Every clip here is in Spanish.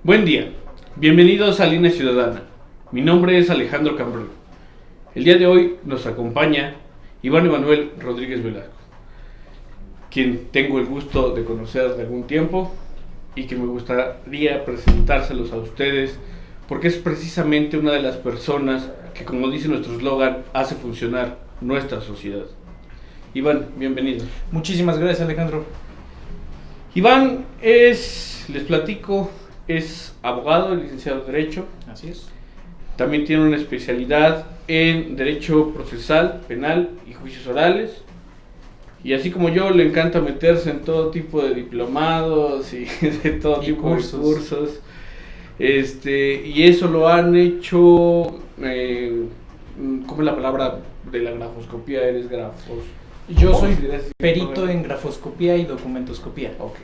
Buen día, bienvenidos a Línea Ciudadana. Mi nombre es Alejandro Cambrón. El día de hoy nos acompaña Iván Emanuel Rodríguez Velasco, quien tengo el gusto de conocer de algún tiempo y que me gustaría presentárselos a ustedes porque es precisamente una de las personas que, como dice nuestro eslogan, hace funcionar nuestra sociedad. Iván, bienvenido. Muchísimas gracias, Alejandro. Iván les platico, es abogado, licenciado en Derecho. Así es. También tiene una especialidad en Derecho Procesal, Penal y Juicios Orales. Y así como yo, le encanta meterse en todo tipo de diplomados y de todo tipo cursos. de cursos. Y eso lo han hecho, ¿cómo es la palabra de la grafoscopía? ¿Eres grafos? Yo soy perito en grafoscopía y documentoscopía. Ok.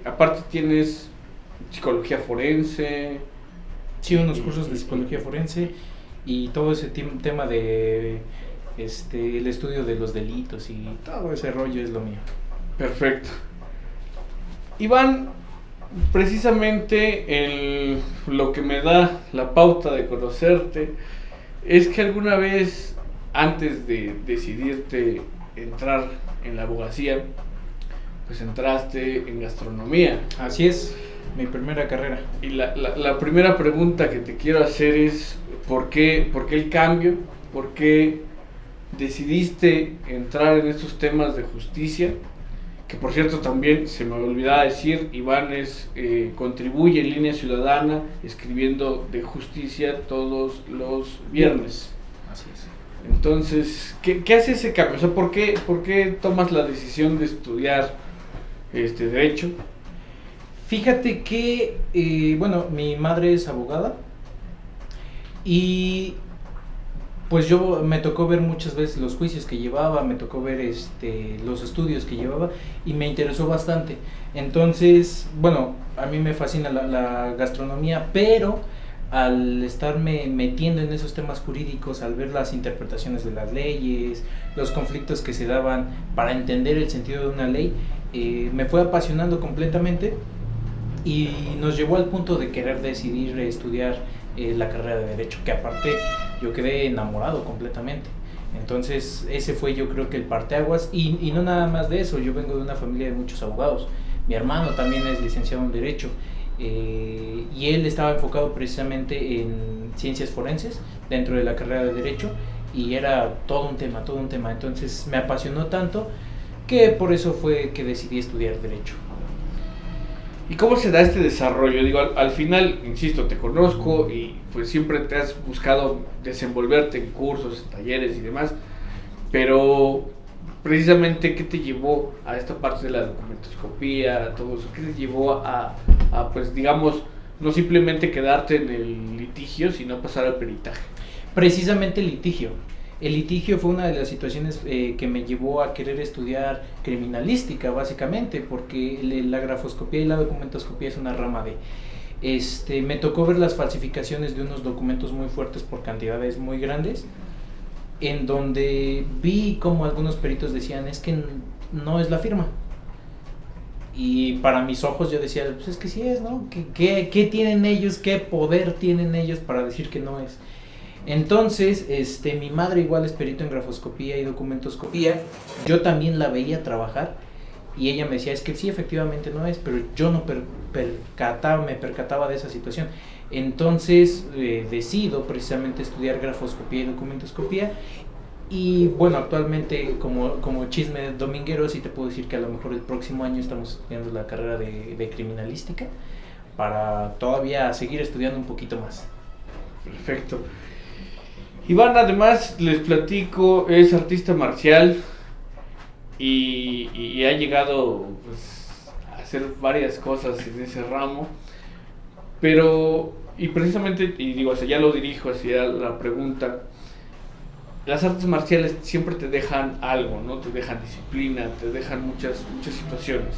Aparte tienes psicología forense. Sí, unos cursos de psicología forense y todo ese tema de el estudio de los delitos y todo ese rollo es lo mío. Perfecto. Iván, precisamente lo que me da la pauta de conocerte es que alguna vez, antes de decidirte entrar en la abogacía, pues entraste en gastronomía. Así es, mi primera carrera. Y la primera pregunta que te quiero hacer es, ¿por qué el cambio? ¿Por qué decidiste entrar en estos temas de justicia? Que por cierto también se me olvidaba decir, Iván contribuye en Línea Ciudadana escribiendo de justicia todos los viernes. Así es. Entonces, ¿qué hace ese cambio? O sea, ¿por qué tomas la decisión de estudiar Derecho? Fíjate que, mi madre es abogada y pues me tocó ver muchas veces los juicios que llevaba, me tocó ver los estudios que llevaba y me interesó bastante. Entonces, a mí me fascina la gastronomía, pero al estarme metiendo en esos temas jurídicos, al ver las interpretaciones de las leyes, los conflictos que se daban para entender el sentido de una ley, me fue apasionando completamente y nos llevó al punto de querer decidir estudiar la carrera de Derecho, que aparte yo quedé enamorado completamente. Entonces ese fue, yo creo, que el parteaguas, y no nada más de eso. Yo vengo de una familia de muchos abogados. Mi hermano también es licenciado en Derecho, y él estaba enfocado precisamente en ciencias forenses dentro de la carrera de Derecho, y era todo un tema. Entonces me apasionó tanto que por eso fue que decidí estudiar Derecho. ¿Y cómo se da este desarrollo? Digo, al final, insisto, te conozco y pues siempre te has buscado desenvolverte en cursos, talleres y demás, pero precisamente, ¿qué te llevó a esta parte de la documentoscopía, todo eso? ¿Qué te llevó a pues digamos, no simplemente quedarte en el litigio, sino pasar al peritaje? Precisamente el litigio. El litigio fue una de las situaciones que me llevó a querer estudiar criminalística, básicamente, porque la grafoscopía y la documentoscopía es una rama de... me tocó ver las falsificaciones de unos documentos muy fuertes por cantidades muy grandes, en donde vi como algunos peritos decían, es que no es la firma. Y para mis ojos yo decía, pues es que sí es, ¿no? ¿Qué tienen ellos, qué poder tienen ellos para decir que no es? Entonces, mi madre igual es perito en grafoscopía y documentoscopía. Yo también la veía trabajar y ella me decía, es que sí, efectivamente no es, pero yo no me percataba de esa situación. Entonces decido precisamente estudiar grafoscopía y documentoscopía. Y bueno, actualmente como chisme dominguero sí te puedo decir que a lo mejor el próximo año estamos estudiando la carrera de criminalística para todavía seguir estudiando un poquito más. Perfecto. Iván, además, les platico, es artista marcial y ha llegado pues, a hacer varias cosas en ese ramo, pero, y precisamente, y digo, ya lo dirijo hacia la pregunta, las artes marciales siempre te dejan algo, ¿no? Te dejan disciplina, te dejan muchas situaciones.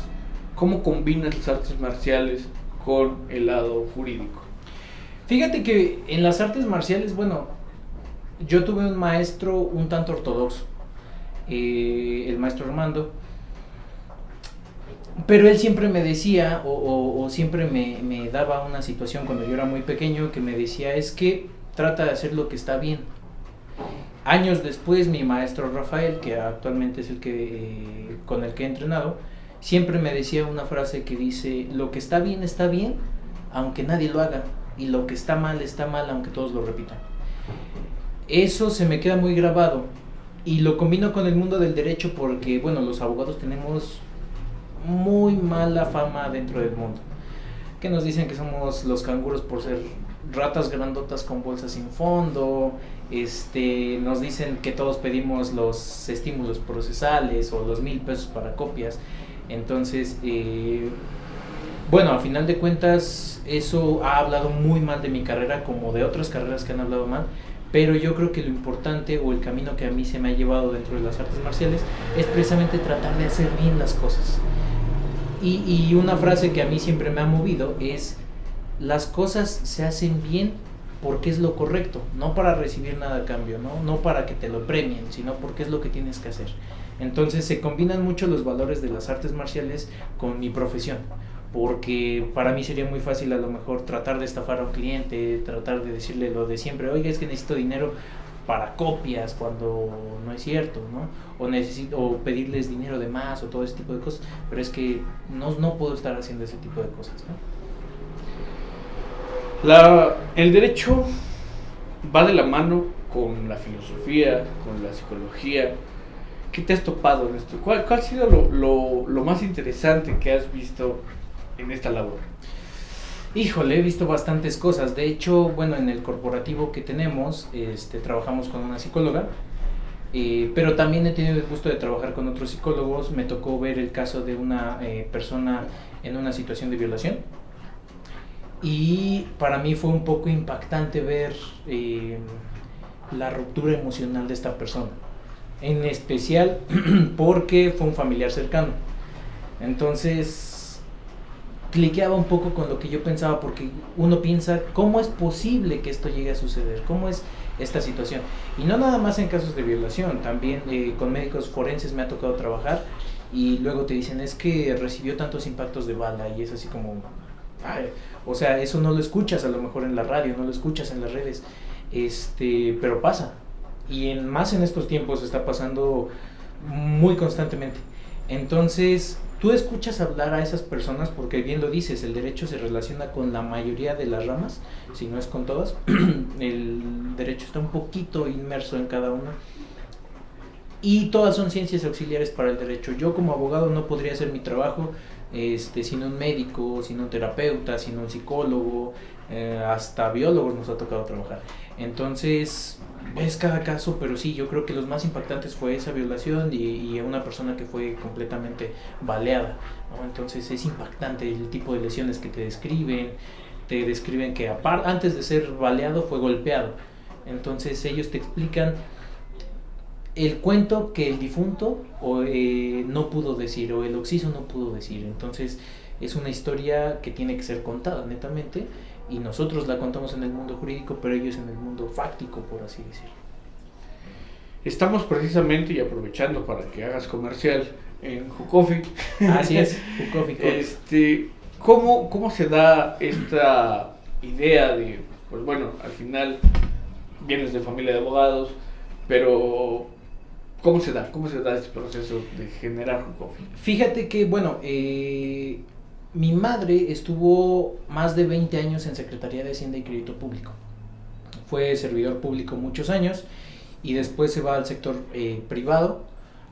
¿Cómo combinas las artes marciales con el lado jurídico? Fíjate que en las artes marciales, yo tuve un maestro un tanto ortodoxo, el maestro Armando, Pero él siempre me decía, o siempre me daba una situación cuando yo era muy pequeño, que me decía, es que trata de hacer lo que está bien. Años después, mi maestro Rafael, que actualmente es el que con el que he entrenado, siempre me decía una frase que dice, lo que está bien, aunque nadie lo haga, y lo que está mal, aunque todos lo repitan. Eso se me queda muy grabado, y lo combino con el mundo del derecho porque, bueno, los abogados tenemos muy mala fama dentro del mundo. Que nos dicen que somos los canguros por ser ratas grandotas con bolsas sin fondo. Nos dicen que todos pedimos los estímulos procesales o los 1,000 pesos para copias. Entonces, bueno, a final de cuentas, eso ha hablado muy mal de mi carrera, como de otras carreras que han hablado mal. Pero yo creo que lo importante o el camino que a mí se me ha llevado dentro de las artes marciales es precisamente tratar de hacer bien las cosas. Y una frase que a mí siempre me ha movido es, las cosas se hacen bien porque es lo correcto, no para recibir nada a cambio, no para que te lo premien, sino porque es lo que tienes que hacer. Entonces se combinan mucho los valores de las artes marciales con mi profesión, porque para mí sería muy fácil a lo mejor tratar de estafar a un cliente, tratar de decirle lo de siempre, oiga, es que necesito dinero para copias cuando no es cierto, ¿no? O pedirles dinero de más o todo ese tipo de cosas, pero es que no puedo estar haciendo ese tipo de cosas, ¿no? El derecho va de la mano con la filosofía, con la psicología. ¿Qué te has topado en esto? ¿Cuál ha sido lo más interesante que has visto en esta labor? Híjole, he visto bastantes cosas. De hecho, bueno, en el corporativo que tenemos, trabajamos con una psicóloga, pero también he tenido el gusto de trabajar con otros psicólogos. Me tocó ver el caso de una persona en una situación de violación. Y para mí fue un poco impactante ver la ruptura emocional de esta persona. En especial porque fue un familiar cercano. Entonces cliqueaba un poco con lo que yo pensaba, porque uno piensa, ¿cómo es posible que esto llegue a suceder? ¿Cómo es esta situación? Y no nada más en casos de violación, también con médicos forenses me ha tocado trabajar y luego te dicen, es que recibió tantos impactos de bala, y es así como, ay, o sea, eso no lo escuchas a lo mejor en la radio, no lo escuchas en las redes, pero pasa, y más en estos tiempos está pasando muy constantemente. Entonces tú escuchas hablar a esas personas, porque bien lo dices, el derecho se relaciona con la mayoría de las ramas, si no es con todas. El derecho está un poquito inmerso en cada una, y todas son ciencias auxiliares para el derecho. Yo como abogado no podría hacer mi trabajo sin un médico, sin un terapeuta, sin un psicólogo, hasta biólogos nos ha tocado trabajar. Entonces es cada caso, pero sí, yo creo que los más impactantes fue esa violación y una persona que fue completamente baleada, ¿no? Entonces es impactante el tipo de lesiones que te describen que antes de ser baleado fue golpeado. Entonces ellos te explican el cuento que el difunto no pudo decir, o el occiso no pudo decir. Entonces es una historia que tiene que ser contada netamente, y nosotros la contamos en el mundo jurídico, pero ellos en el mundo fáctico, por así decirlo. Estamos precisamente, y aprovechando para que hagas comercial, en Jucofi. Así es, Jucofi. ¿Cómo se da esta idea de, pues bueno, al final vienes de familia de abogados, pero ¿cómo se da este proceso de generar Jucofi? Fíjate que, bueno, mi madre estuvo más de 20 años en Secretaría de Hacienda y Crédito Público. Fue servidor público muchos años y después se va al sector privado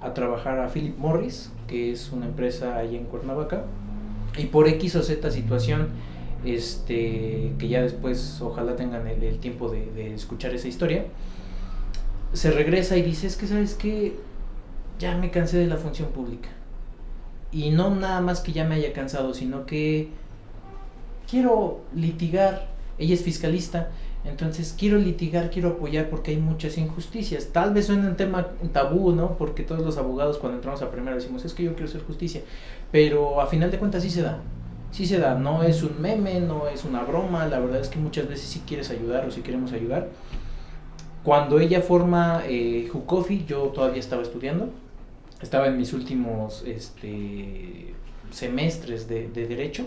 a trabajar a Philip Morris, que es una empresa allá en Cuernavaca. Y por X o Z situación, que ya después ojalá tengan el tiempo de escuchar esa historia, se regresa y dice, es que sabes que ya me cansé de la función pública. Y no nada más que ya me haya cansado, sino que quiero litigar. Ella es fiscalista, entonces quiero litigar, quiero apoyar, porque hay muchas injusticias. Tal vez suena un tema tabú, ¿no? Porque todos los abogados cuando entramos a primera decimos, es que yo quiero hacer justicia. Pero a final de cuentas sí se da. Sí se da, no es un meme, no es una broma. La verdad es que muchas veces sí quieres ayudar o sí queremos ayudar. Cuando ella forma Jucofi, yo todavía estaba estudiando. Estaba en mis últimos semestres de derecho.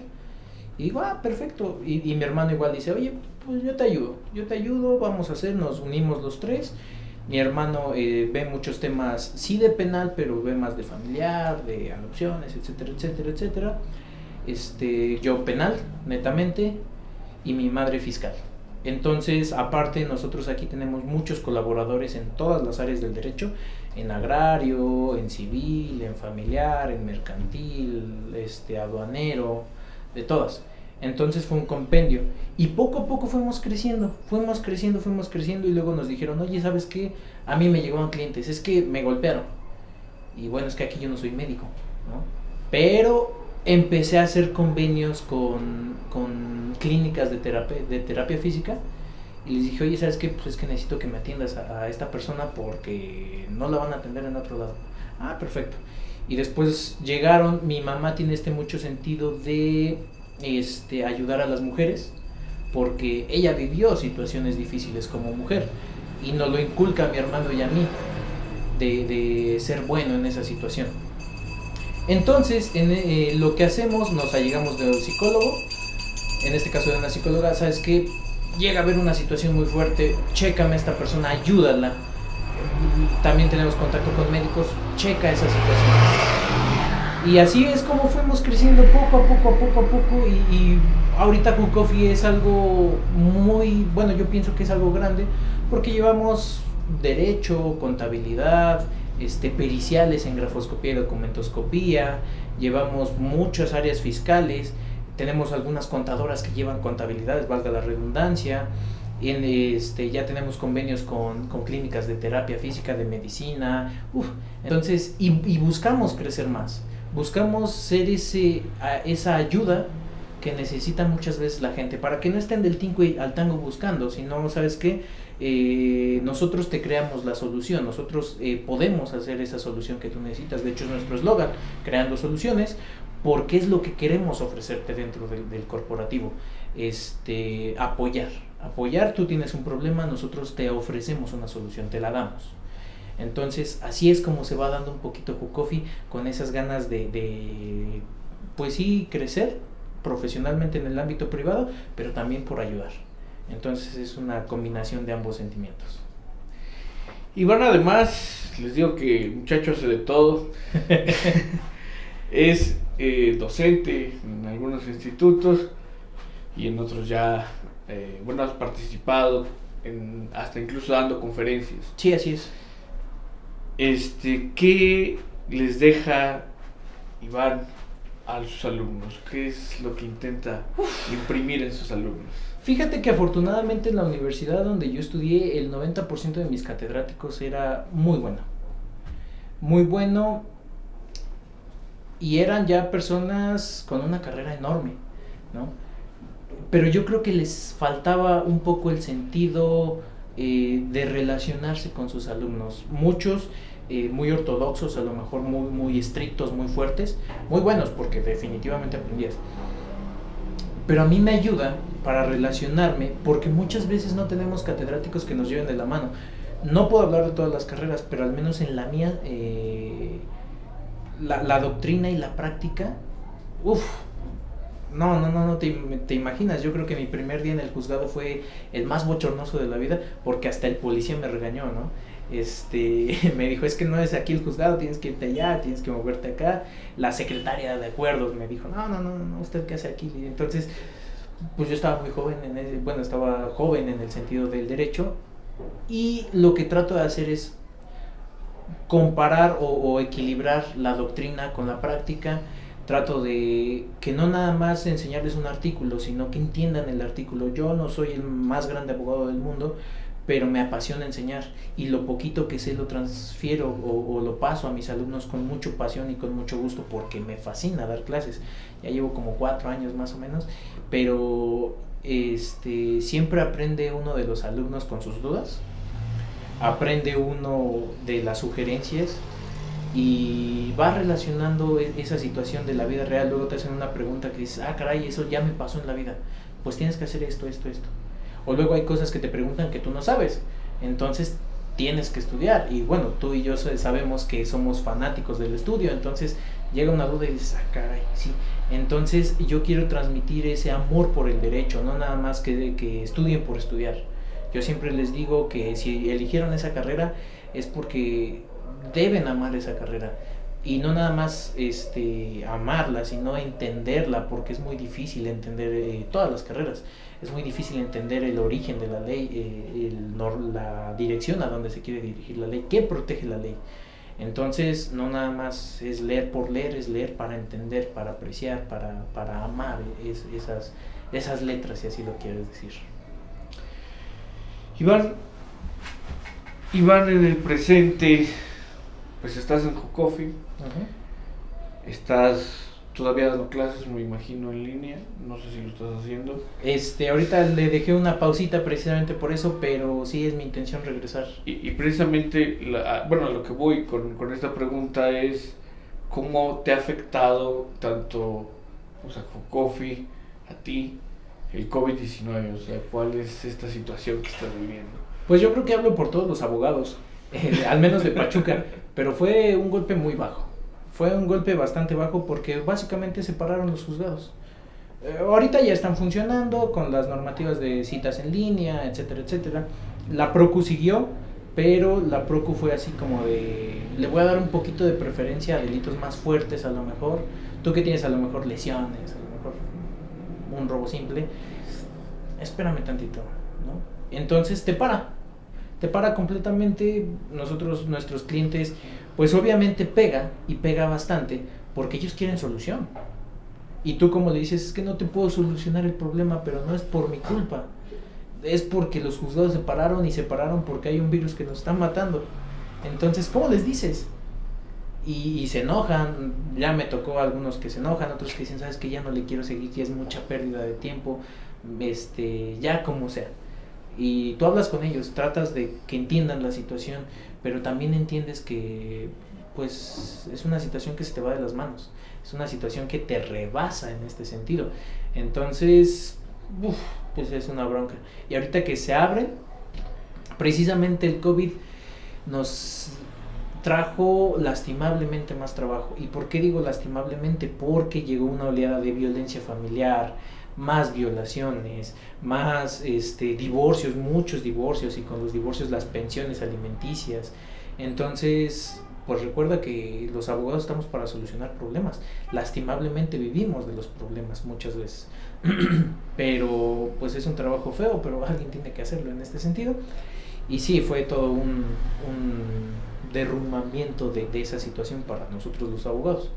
Y digo, perfecto. Y mi hermano igual dice, oye, pues yo te ayudo, vamos a hacer, nos unimos los tres. Mi hermano ve muchos temas, sí de penal, pero ve más de familiar, de adopciones, etcétera, etcétera, etcétera. Yo penal, netamente, y mi madre fiscal. Entonces, aparte, nosotros aquí tenemos muchos colaboradores en todas las áreas del derecho, en agrario, en civil, en familiar, en mercantil, aduanero, de todas. Entonces fue un compendio y poco a poco fuimos creciendo y luego nos dijeron, oye, ¿sabes qué? A mí me llegaban clientes, es que me golpearon. Y bueno, es que aquí yo no soy médico, ¿no? Pero empecé a hacer convenios con clínicas de terapia física y les dije, oye, ¿sabes qué? Pues es que necesito que me atiendas a esta persona porque no la van a atender en otro lado. Perfecto. Y después llegaron, mi mamá tiene mucho sentido de ayudar a las mujeres porque ella vivió situaciones difíciles como mujer y nos lo inculca a mi hermano y a mí de ser bueno en esa situación. Entonces, lo que hacemos, nos allegamos de un psicólogo, en este caso de una psicóloga, ¿sabes qué? Llega a haber una situación muy fuerte, chécame a esta persona, ayúdala. También tenemos contacto con médicos, checa esa situación. Y así es como fuimos creciendo poco a poco y ahorita Who Coffee es algo muy, bueno, yo pienso que es algo grande porque llevamos derecho, contabilidad, periciales en grafoscopía y documentoscopía, llevamos muchas áreas fiscales, tenemos algunas contadoras que llevan contabilidades, valga la redundancia. Ya tenemos convenios con clínicas de terapia física, de medicina, entonces, y buscamos crecer más, buscamos ser esa ayuda que necesita muchas veces la gente, para que no estén del tinco al tango buscando, sino, ¿sabes qué? Nosotros te creamos la solución, nosotros podemos hacer esa solución que tú necesitas, de hecho es nuestro eslogan, creando soluciones, porque es lo que queremos ofrecerte dentro del corporativo, apoyar, tú tienes un problema, nosotros te ofrecemos una solución, te la damos. Entonces, así es como se va dando un poquito Who Coffee, con esas ganas de pues sí, crecer profesionalmente en el ámbito privado, pero también por ayudar. Entonces es una combinación de ambos sentimientos. Iván, además, les digo que el muchacho hace de todo. Es docente en algunos institutos y en otros ya, has participado hasta incluso dando conferencias. Sí, así es. ¿Qué les deja Iván a sus alumnos? ¿Qué es lo que intenta imprimir en sus alumnos? Fíjate que afortunadamente en la universidad donde yo estudié, el 90% de mis catedráticos era muy bueno, y eran ya personas con una carrera enorme, ¿no? Pero yo creo que les faltaba un poco el sentido de relacionarse con sus alumnos. Muchos muy ortodoxos, a lo mejor muy estrictos, muy fuertes, muy buenos porque definitivamente aprendías. Pero a mí me ayuda para relacionarme porque muchas veces no tenemos catedráticos que nos lleven de la mano. No puedo hablar de todas las carreras, pero al menos en la mía, la doctrina y la práctica, no te imaginas. Yo creo que mi primer día en el juzgado fue el más bochornoso de la vida porque hasta el policía me regañó, ¿no? Me dijo, es que no es aquí el juzgado, tienes que irte allá, tienes que moverte acá. La secretaria de acuerdos me dijo, no, ¿usted qué hace aquí? Entonces, pues yo estaba muy joven, estaba joven en el sentido del derecho, y lo que trato de hacer es comparar o equilibrar la doctrina con la práctica. Trato de que no nada más enseñarles un artículo, sino que entiendan el artículo. Yo no soy el más grande abogado del mundo, pero me apasiona enseñar, y lo poquito que sé lo transfiero o lo paso a mis alumnos con mucha pasión y con mucho gusto, porque me fascina dar clases. Ya llevo como 4 años más o menos, pero siempre aprende uno de los alumnos con sus dudas, aprende uno de las sugerencias y va relacionando esa situación de la vida real. Luego te hacen una pregunta que dices, caray, eso ya me pasó en la vida, pues tienes que hacer esto. O luego hay cosas que te preguntan que tú no sabes, entonces tienes que estudiar. Y bueno, tú y yo sabemos que somos fanáticos del estudio, entonces llega una duda y dices, caray, sí. Entonces yo quiero transmitir ese amor por el derecho, no nada más que estudien por estudiar. Yo siempre les digo que si eligieron esa carrera es porque deben amar esa carrera. Y no nada más amarla, sino entenderla, porque es muy difícil entender todas las carreras. Es muy difícil entender el origen de la ley, la dirección a donde se quiere dirigir la ley, qué protege la ley. Entonces, no nada más es leer por leer, es leer para entender, para apreciar, para amar esas letras, si así lo quieres decir. Iván, en el presente, pues estás en Jocofi, estás todavía dando clases, me imagino, en línea, no sé si lo estás haciendo. Ahorita le dejé una pausita precisamente por eso, pero sí es mi intención regresar. Y precisamente, a lo que voy con esta pregunta es, ¿cómo te ha afectado tanto a Jocofi, a ti, el COVID-19? O sea, ¿cuál es esta situación que estás viviendo? Pues yo creo que hablo por todos los abogados, al menos de Pachuca, pero fue un golpe muy bajo. Fue un golpe bastante bajo porque básicamente se pararon los juzgados. Ahorita ya están funcionando con las normativas de citas en línea, etcétera, etcétera. La Procu siguió, pero la Procu fue así como de, le voy a dar un poquito de preferencia a delitos más fuertes a lo mejor. Tú que tienes a lo mejor lesiones, a lo mejor un robo simple, espérame tantito, ¿no? Entonces te para completamente. Nuestros clientes, pues obviamente pega bastante porque ellos quieren solución. Y tú como le dices, es que no te puedo solucionar el problema, pero no es por mi culpa. Es porque los juzgados se pararon porque hay un virus que nos está matando. Entonces, ¿cómo les dices? Y se enojan. Ya me tocó algunos que se enojan, otros que dicen, sabes que ya no le quiero seguir, ya es mucha pérdida de tiempo, ya como sea. Y tú hablas con ellos, tratas de que entiendan la situación, pero también entiendes que pues es una situación que se te va de las manos, es una situación que te rebasa en este sentido. Entonces, pues es una bronca. Y ahorita que se abre, precisamente el COVID nos trajo lastimablemente más trabajo. ¿Y por qué digo lastimablemente? Porque llegó una oleada de violencia familiar, más violaciones, más divorcios, muchos divorcios, y con los divorcios las pensiones alimenticias. Entonces, pues recuerda que los abogados estamos para solucionar problemas. Lastimablemente vivimos de los problemas muchas veces. Pero pues es un trabajo feo, pero alguien tiene que hacerlo en este sentido. Y sí, fue todo un derrumbamiento de esa situación para nosotros los abogados.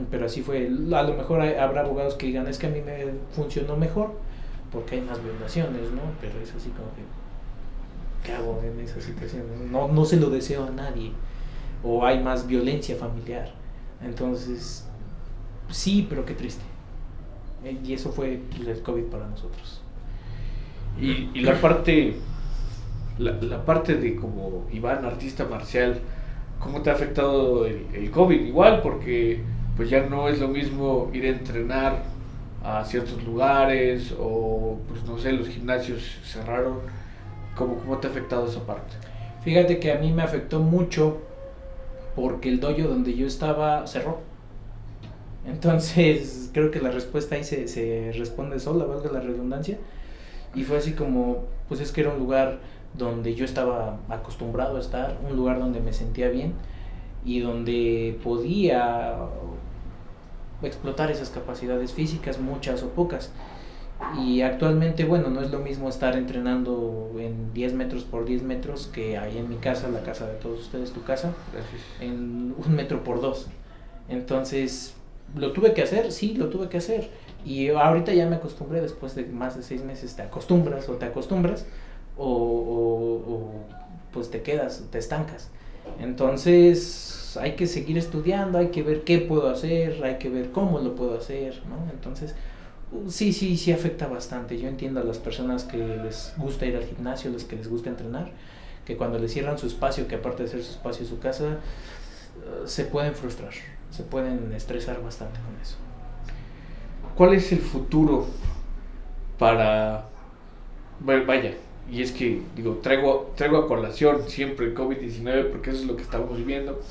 Pero así fue. A lo mejor habrá abogados que digan, es que a mí me funcionó mejor porque hay más violaciones, ¿no? Pero es así como que, ¿qué hago en esa situación? No se lo deseo a nadie. O hay más violencia familiar. Entonces, sí, pero qué triste. Y eso fue el COVID para nosotros. Y la parte de como Iván, artista marcial, ¿cómo te ha afectado el COVID? Igual, porque pues ya no es lo mismo ir a entrenar a ciertos lugares, o pues no sé, los gimnasios cerraron. ¿Cómo te ha afectado esa parte? Fíjate que a mí me afectó mucho porque el dojo donde yo estaba cerró. Entonces creo que la respuesta ahí se responde sola, valga la redundancia. Y fue así como, pues es que era un lugar donde yo estaba acostumbrado a estar, un lugar donde me sentía bien y donde podía explotar esas capacidades físicas, muchas o pocas. Y actualmente, bueno, no es lo mismo estar entrenando en 10 metros por 10 metros que ahí en mi casa, la casa de todos ustedes, tu casa. Gracias. En 1 metro por 2. Entonces, ¿lo tuve que hacer? Sí, lo tuve que hacer. Y ahorita ya me acostumbré, después de más de 6 meses te acostumbras o pues te quedas, te estancas. Entonces hay que seguir estudiando, hay que ver qué puedo hacer, hay que ver cómo lo puedo hacer, ¿no? Entonces sí afecta bastante. Yo entiendo a las personas que les gusta ir al gimnasio, los que les gusta entrenar, que cuando les cierran su espacio, que aparte de ser su espacio, su casa, se pueden frustrar, se pueden estresar bastante con eso. ¿Cuál es el futuro para, vaya, y es que, digo, traigo a colación siempre el COVID-19 porque eso es lo que estamos viviendo,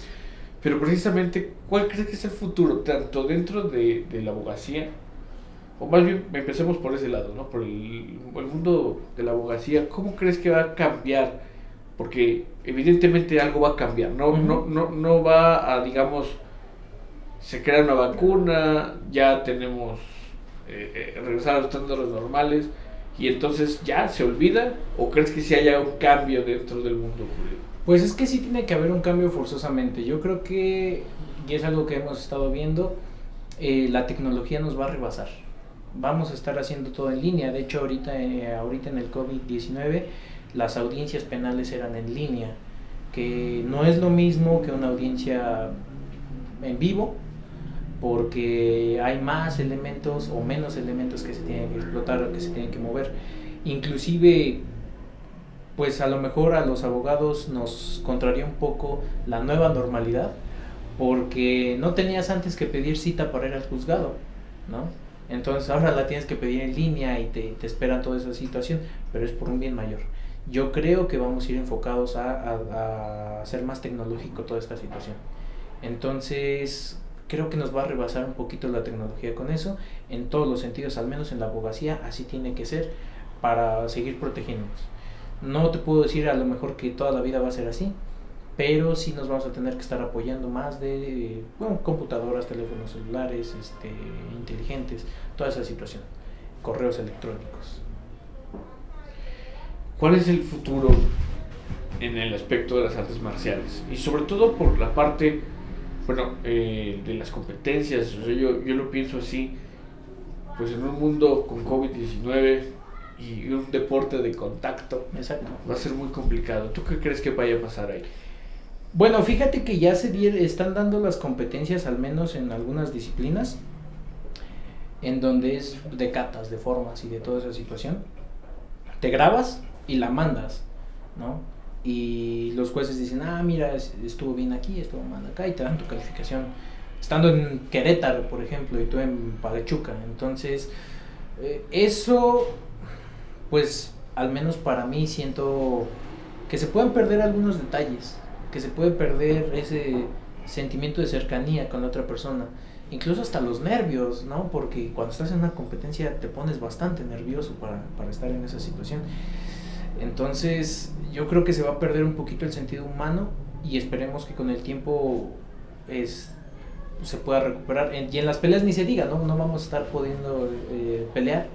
pero precisamente, ¿cuál crees que es el futuro, tanto dentro de la abogacía, o más bien empecemos por ese lado, ¿no? Por el mundo de la abogacía? ¿Cómo crees que va a cambiar? Porque evidentemente algo va a cambiar, no va a, digamos, se crea una vacuna, ya tenemos regresar a los estándares normales, y entonces ya se olvida, o crees que sí haya un cambio dentro del mundo jurídico? Pues es que sí tiene que haber un cambio forzosamente. Yo creo que, y es algo que hemos estado viendo, la tecnología nos va a rebasar. Vamos a estar haciendo todo en línea. De hecho, ahorita en el COVID-19, las audiencias penales eran en línea, que no es lo mismo que una audiencia en vivo, porque hay más elementos o menos elementos que se tienen que explotar o que se tienen que mover. Inclusive, pues a lo mejor a los abogados nos contraría un poco la nueva normalidad, porque no tenías antes que pedir cita para ir al juzgado, ¿no? Entonces ahora la tienes que pedir en línea y te espera toda esa situación, pero es por un bien mayor. Yo creo que vamos a ir enfocados a hacer más tecnológico toda esta situación. Entonces creo que nos va a rebasar un poquito la tecnología con eso, en todos los sentidos, al menos en la abogacía, así tiene que ser para seguir protegiéndonos. No te puedo decir a lo mejor que toda la vida va a ser así, pero sí nos vamos a tener que estar apoyando más de computadoras, teléfonos celulares, inteligentes, toda esa situación, correos electrónicos. ¿Cuál es el futuro en el aspecto de las artes marciales? Y sobre todo por la parte, bueno, de las competencias. O sea, yo lo pienso así, pues en un mundo con COVID-19 y un deporte de contacto, exacto, va a ser muy complicado. ¿Tú qué crees que vaya a pasar ahí? Bueno, fíjate que ya están dando las competencias, al menos en algunas disciplinas, en donde es de catas, de formas y de toda esa situación. Te grabas y la mandas, ¿no? Y los jueces dicen, mira, estuvo bien aquí, estuvo mal acá, y te dan tu calificación. Estando en Querétaro, por ejemplo, y tú en Pachuca. Entonces, eso, pues, al menos para mí siento que se pueden perder algunos detalles, que se puede perder ese sentimiento de cercanía con la otra persona, incluso hasta los nervios, ¿no? Porque cuando estás en una competencia te pones bastante nervioso para estar en esa situación. Entonces yo creo que se va a perder un poquito el sentido humano, y esperemos que con el tiempo se pueda recuperar. Y en las peleas ni se diga, ¿no? No vamos a estar pudiendo pelear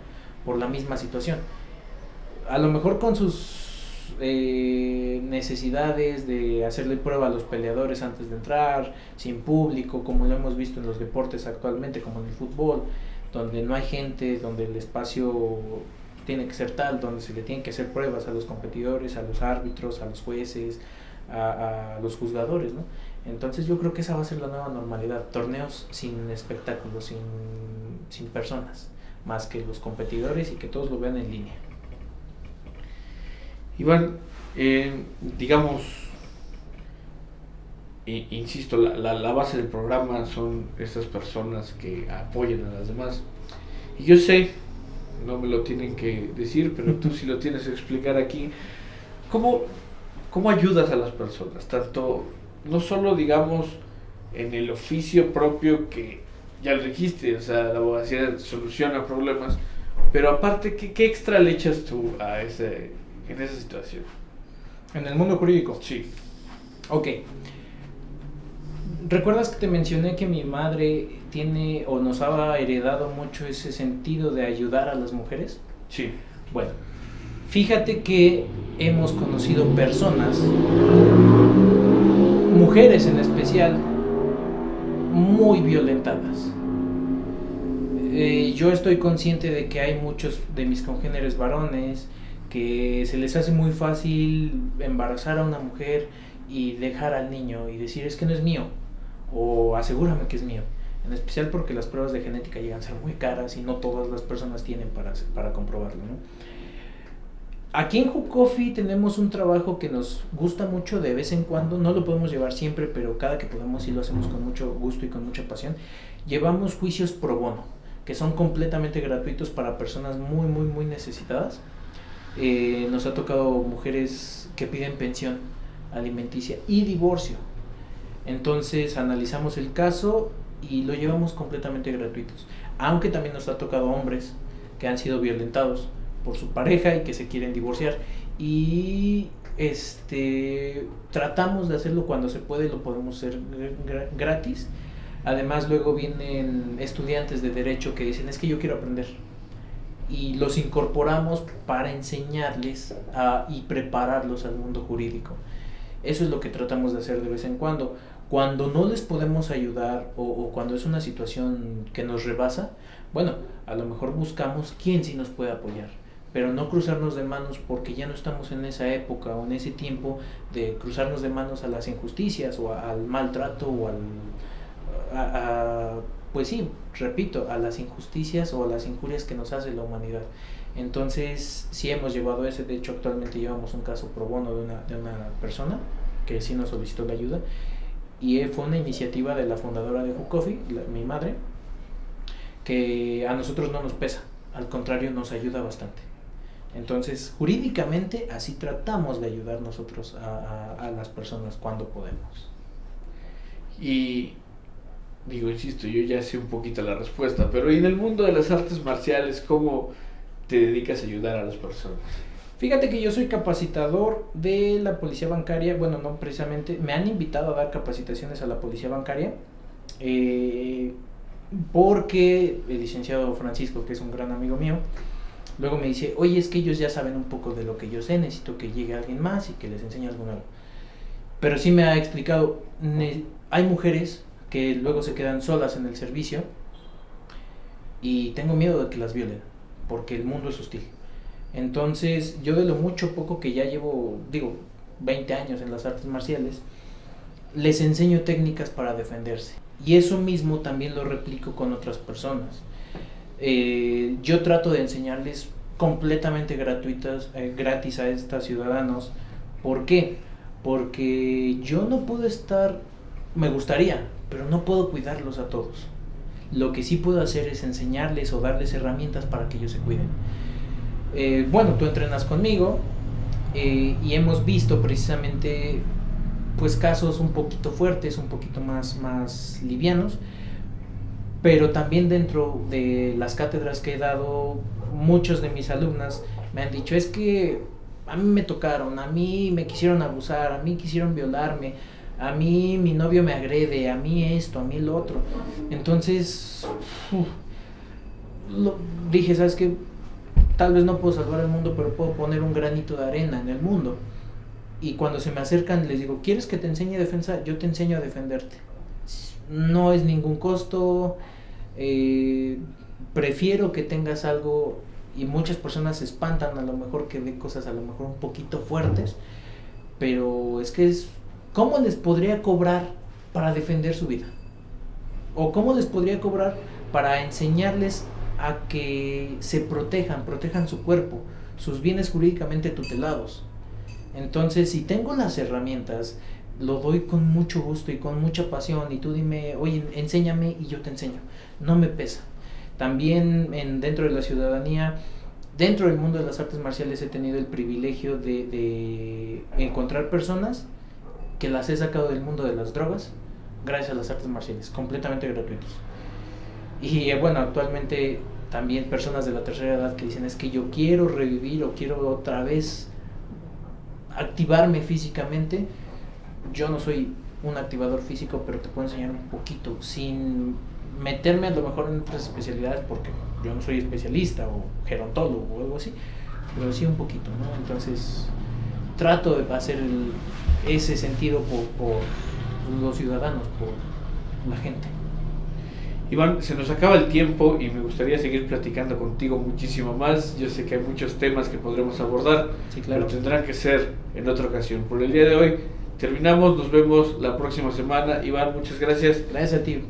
por la misma situación. A lo mejor con sus necesidades de hacerle prueba a los peleadores antes de entrar, sin público, como lo hemos visto en los deportes actualmente, como en el fútbol, donde no hay gente, donde el espacio tiene que ser tal, donde se le tienen que hacer pruebas a los competidores, a los árbitros, a los jueces, a los juzgadores, ¿no? Entonces yo creo que esa va a ser la nueva normalidad, torneos sin espectáculos, sin personas, más que los competidores, y que todos lo vean en línea. Iván, digamos, insisto, la base del programa son estas personas que apoyan a las demás. Y yo sé, no me lo tienen que decir, pero tú sí lo tienes que explicar aquí. ¿Cómo ayudas a las personas? Tanto, no solo, digamos, en el oficio propio, que ya lo dijiste, o sea, la abogacía soluciona problemas, pero aparte, ¿qué extra le echas tú en esa situación? ¿En el mundo jurídico? Sí. Ok. ¿Recuerdas que te mencioné que mi madre tiene o nos ha heredado mucho ese sentido de ayudar a las mujeres? Sí. Bueno, fíjate que hemos conocido personas, mujeres en especial, muy violentadas. Yo estoy consciente de que hay muchos de mis congéneres varones que se les hace muy fácil embarazar a una mujer y dejar al niño y decir, es que no es mío, o asegúrame que es mío, en especial porque las pruebas de genética llegan a ser muy caras y no todas las personas tienen para comprobarlo, ¿no? Aquí en Jucofi tenemos un trabajo que nos gusta mucho de vez en cuando, no lo podemos llevar siempre, pero cada que podemos sí lo hacemos con mucho gusto y con mucha pasión. Llevamos juicios pro bono, que son completamente gratuitos para personas muy, muy, muy necesitadas, Nos ha tocado mujeres que piden pensión alimenticia y divorcio. Entonces analizamos el caso y lo llevamos completamente gratuitos. Aunque también nos ha tocado hombres que han sido violentados por su pareja y que se quieren divorciar. Y tratamos de hacerlo cuando se puede, lo podemos hacer gratis. Además luego vienen estudiantes de derecho que dicen, es que yo quiero aprender, y los incorporamos para enseñarles y prepararlos al mundo jurídico. Eso es lo que tratamos de hacer de vez en cuando. Cuando no les podemos ayudar o cuando es una situación que nos rebasa, bueno, a lo mejor buscamos quién sí nos puede apoyar, pero no cruzarnos de manos, porque ya no estamos en esa época o en ese tiempo de cruzarnos de manos a las injusticias o al maltrato o pues sí, repito, a las injusticias o a las injurias que nos hace la humanidad. Entonces sí hemos llevado ese. De hecho, actualmente llevamos un caso pro bono de una persona que sí nos solicitó la ayuda, y fue una iniciativa de la fundadora de Jucofi, mi madre, que a nosotros no nos pesa, al contrario, nos ayuda bastante. Entonces, jurídicamente así tratamos de ayudar nosotros a las personas cuando podemos. Y digo, insisto, yo ya sé un poquito la respuesta, pero en el mundo de las artes marciales, ¿cómo te dedicas a ayudar a las personas? Fíjate que yo soy capacitador de la policía bancaria. Bueno, no precisamente, me han invitado a dar capacitaciones a la policía bancaria, porque el licenciado Francisco, que es un gran amigo mío, luego me dice, oye, es que ellos ya saben un poco de lo que yo sé, necesito que llegue alguien más y que les enseñe algo nuevo. Pero sí me ha explicado, hay mujeres que luego se quedan solas en el servicio y tengo miedo de que las violen, porque el mundo es hostil. Entonces, yo de lo mucho poco que ya llevo, 20 años en las artes marciales, les enseño técnicas para defenderse. Y eso mismo también lo replico con otras personas. Yo trato de enseñarles completamente gratis a estos ciudadanos. ¿Por qué? Porque yo no puedo me gustaría, pero no puedo cuidarlos a todos. Lo que sí puedo hacer es enseñarles o darles herramientas para que ellos se cuiden. Bueno, tú entrenas conmigo, y hemos visto precisamente pues casos un poquito fuertes, un poquito más livianos, pero también dentro de las cátedras que he dado, muchos de mis alumnas me han dicho, es que a mí me tocaron, a mí me quisieron abusar, a mí quisieron violarme, a mí mi novio me agrede, a mí esto, a mí lo otro. Entonces dije, ¿sabes qué? Tal vez no puedo salvar el mundo, pero puedo poner un granito de arena en el mundo. Y cuando se me acercan les digo, ¿quieres que te enseñe defensa? Yo te enseño a defenderte. No es ningún costo. Prefiero que tengas algo, y muchas personas se espantan a lo mejor que ve cosas a lo mejor un poquito fuertes, pero es que ¿cómo les podría cobrar para defender su vida? ¿O cómo les podría cobrar para enseñarles a que se protejan su cuerpo, sus bienes jurídicamente tutelados? Entonces, si tengo las herramientas, lo doy con mucho gusto y con mucha pasión, y tú dime, oye, enséñame y yo te enseño, no me pesa. También dentro de la ciudadanía, dentro del mundo de las artes marciales, he tenido el privilegio de encontrar personas que las he sacado del mundo de las drogas gracias a las artes marciales, completamente gratuitos. Y bueno, actualmente también personas de la tercera edad que dicen, es que yo quiero revivir o quiero otra vez activarme físicamente. Yo no soy un activador físico, pero te puedo enseñar un poquito, sin meterme a lo mejor en otras especialidades, porque yo no soy especialista o gerontólogo o algo así, pero sí un poquito, ¿no? Entonces trato de hacer ese sentido por los ciudadanos, por la gente. Iván, se nos acaba el tiempo y me gustaría seguir platicando contigo muchísimo más. Yo sé que hay muchos temas que podremos abordar, sí, claro, pero tendrán que ser en otra ocasión. Por el día de hoy terminamos, nos vemos la próxima semana. Iván, muchas gracias. Gracias a ti.